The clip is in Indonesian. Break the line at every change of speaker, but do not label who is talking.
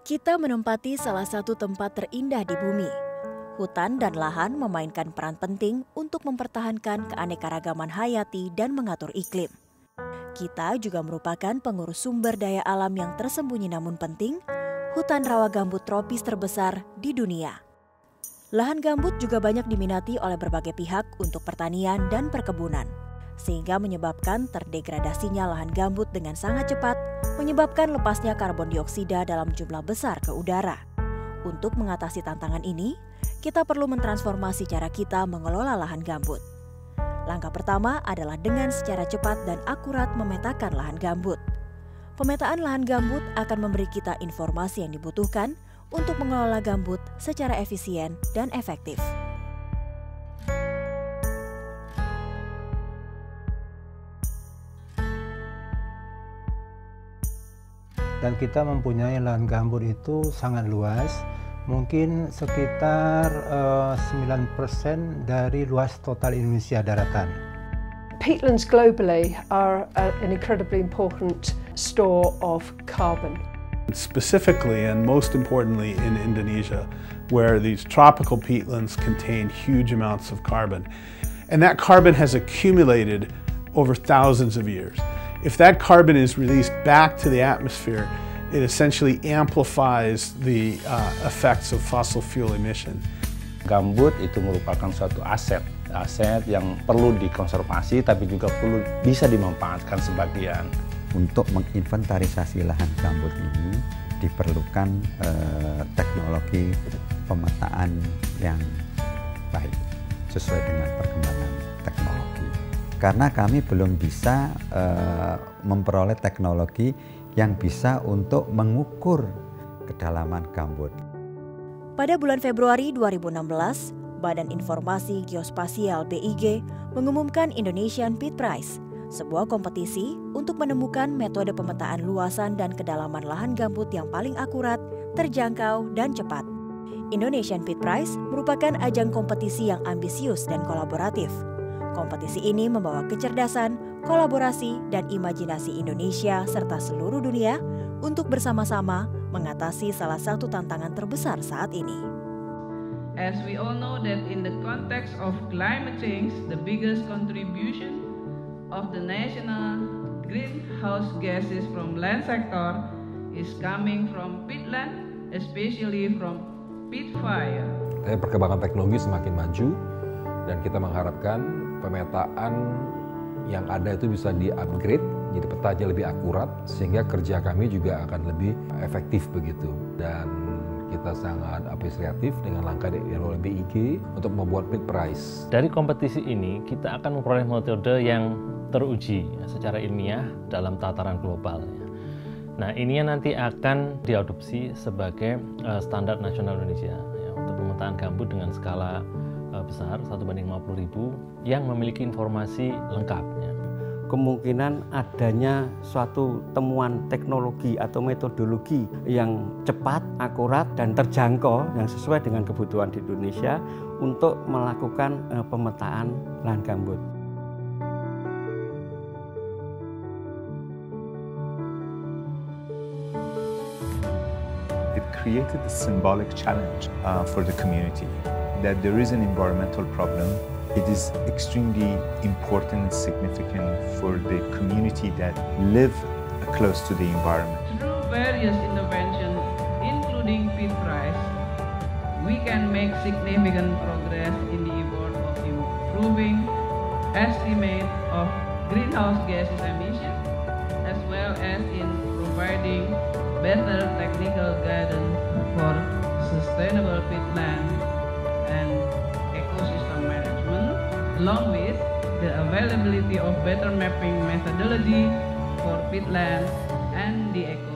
Kita menempati salah satu tempat terindah di bumi. Hutan dan lahan memainkan peran penting untuk mempertahankan keanekaragaman hayati dan mengatur iklim. Kita juga merupakan pengurus sumber daya alam yang tersembunyi namun penting, hutan rawa gambut tropis terbesar di dunia. Lahan gambut juga banyak diminati oleh berbagai pihak untuk pertanian dan perkebunan, sehingga menyebabkan terdegradasinya lahan gambut dengan sangat cepat, menyebabkan lepasnya karbon dioksida dalam jumlah besar ke udara. Untuk mengatasi tantangan ini, kita perlu mentransformasi cara kita mengelola lahan gambut. Langkah pertama adalah dengan secara cepat dan akurat memetakan lahan gambut. Pemetaan lahan gambut akan memberi kita informasi yang dibutuhkan untuk mengelola gambut secara efisien dan efektif.
Dan kita mempunyai lahan gambut itu sangat luas, mungkin sekitar 9% dari luas total Indonesia daratan.
Peatlands globally are an incredibly important store of carbon.
Specifically and most importantly in Indonesia, where these tropical peatlands contain huge amounts of carbon. And that carbon has accumulated over thousands of years. If that carbon is released back to the atmosphere, it essentially amplifies the effects of fossil fuel emission.
Gambut itu merupakan suatu aset yang perlu dikonservasi tapi juga perlu bisa dimanfaatkan sebagian.
Untuk menginventarisasi lahan gambut ini diperlukan teknologi pemetaan yang baik sesuai dengan perkembangan teknologi. Karena kami belum bisa memperoleh teknologi yang bisa untuk mengukur kedalaman gambut.
Pada bulan Februari 2016, Badan Informasi Geospasial BIG mengumumkan Indonesian Peat Prize, sebuah kompetisi untuk menemukan metode pemetaan luasan dan kedalaman lahan gambut yang paling akurat, terjangkau, dan cepat. Indonesian Peat Prize merupakan ajang kompetisi yang ambisius dan kolaboratif. Kompetisi ini membawa kecerdasan, kolaborasi, dan imajinasi Indonesia serta seluruh dunia untuk bersama-sama mengatasi salah satu tantangan terbesar saat ini.
As we all know that in the context of climate change, the biggest contribution of the national greenhouse gases from land sector is coming from peatland, especially from peat fire.
Perkembangan teknologi semakin maju dan kita mengharapkan pemetaan yang ada itu bisa di-upgrade, jadi petanya lebih akurat sehingga kerja kami juga akan lebih efektif begitu. Dan kita sangat apresiatif dengan langkah dari BIG untuk membuat Peat Prize.
Dari kompetisi ini kita akan memperoleh metode yang teruji secara ilmiah dalam tataran global. Nah, ini yang nanti akan diadopsi sebagai standar nasional Indonesia untuk pemetaan gambut dengan skala besar 1:50.000 yang memiliki informasi lengkap.
Kemungkinan adanya suatu temuan teknologi atau metodologi yang cepat, akurat, dan terjangkau yang sesuai dengan kebutuhan di Indonesia untuk melakukan pemetaan lahan gambut.
It created a symbolic challenge for the community that there is an environmental problem. It is extremely important and significant for the community that live close to the environment.
Through various interventions, including Peat Prize, we can make significant progress in the effort of improving estimate of greenhouse gases emission, as well as in providing better technical guidance for sustainable peatland and ecosystem management, along with the availability of better mapping methodology for peatland and the ecosystem.